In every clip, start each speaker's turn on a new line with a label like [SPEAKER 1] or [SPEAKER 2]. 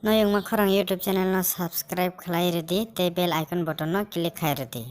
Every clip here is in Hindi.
[SPEAKER 1] No yung makarang YouTube channel no subscribe khalai redi te bell icon button no click khai redi.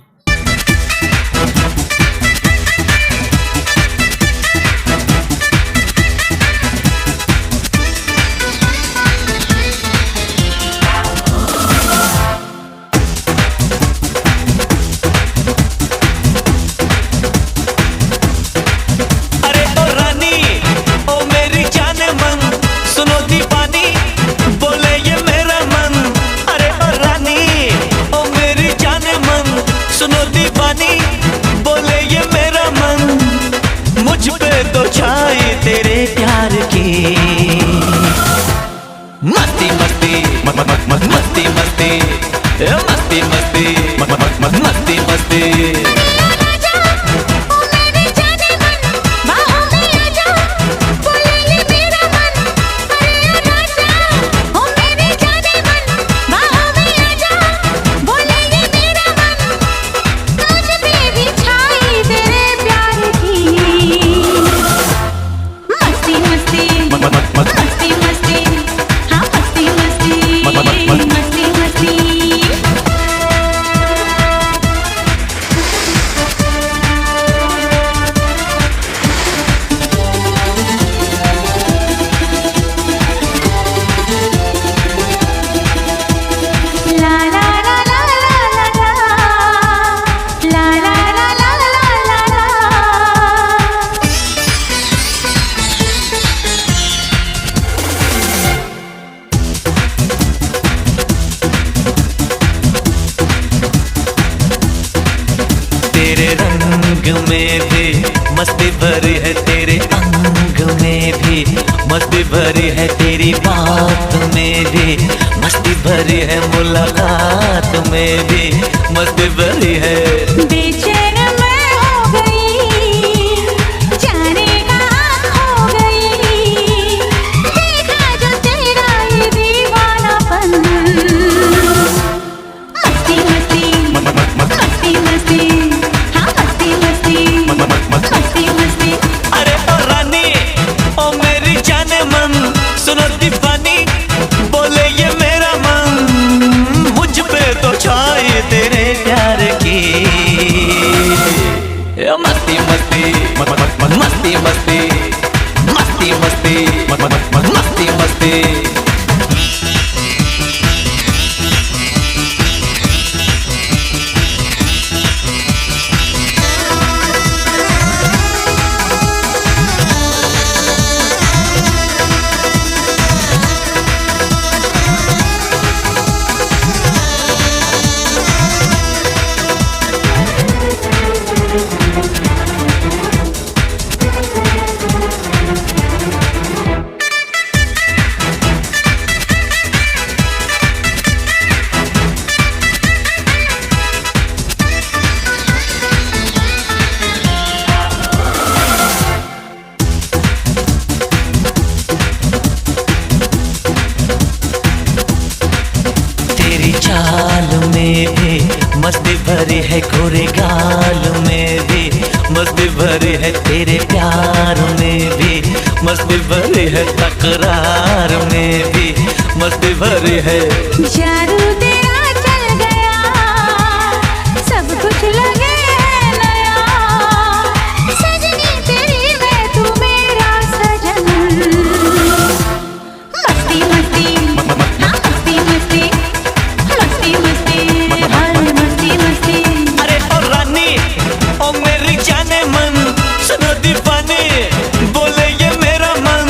[SPEAKER 2] तेरे प्यार की मस्ती मस्ती मस्ती मस्ती मस्ती मस्ती मस्ती मस्ती तेरे रंग में भी मस्ती भरी है, तेरे अंग में भी मस्ती भरी है, तेरी बात में भी मस्ती भरी है, मुलाकात में भी मस्ती भरी है।
[SPEAKER 3] बेचैन मैं हो गई, जाने कहाँ खो गई, देखा जो तेरा ये दीवानापन। मस्ती मस्ती मस्ती मस्ती मस्ती मस्ती।
[SPEAKER 2] अरे ओ रानी ओ मेरी जाने मन, सुनो दीवानी बोले ये मेरा मन, मुझ पे तो छाई तेरे प्यार की मस्ती मस्ती मस्ती मस्ती मस्ती मस्ती मस्ती मस्ती। चाल में भी मस्ती भरी है, गोरे गाल में भी मस्ती भरी है, तेरे प्यार में भी मस्ती भरी है, तकरार में भी मस्ती भरी है।
[SPEAKER 3] जादू तेरा चल गया, सब कुछ लगे नया, सजनी तेरी मैं तू मेरा सजन। मस्ती मस्ती मस्ती मस्ती
[SPEAKER 2] अरे ओ रानी ओ मेरी जाने मन, सुनो दीवानी बोले ये मेरा मन,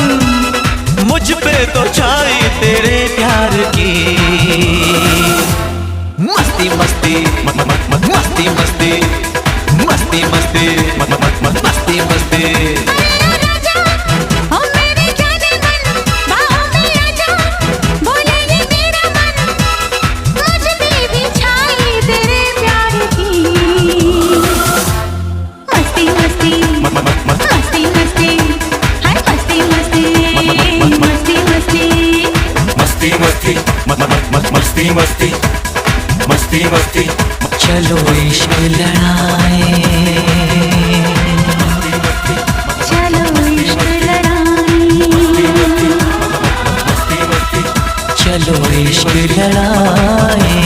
[SPEAKER 2] मुझ पे तो छाई तेरे प्यार की मस्ती मस्ती मस्ती मस्ती मस्ती मस्ती मस्ती मस्ती। मस्ती मस्ती मस्ती मस्ती चलो इश्क लड़ाए, चलो इश्क लड़ाए, चलो इश्क लड़ाए।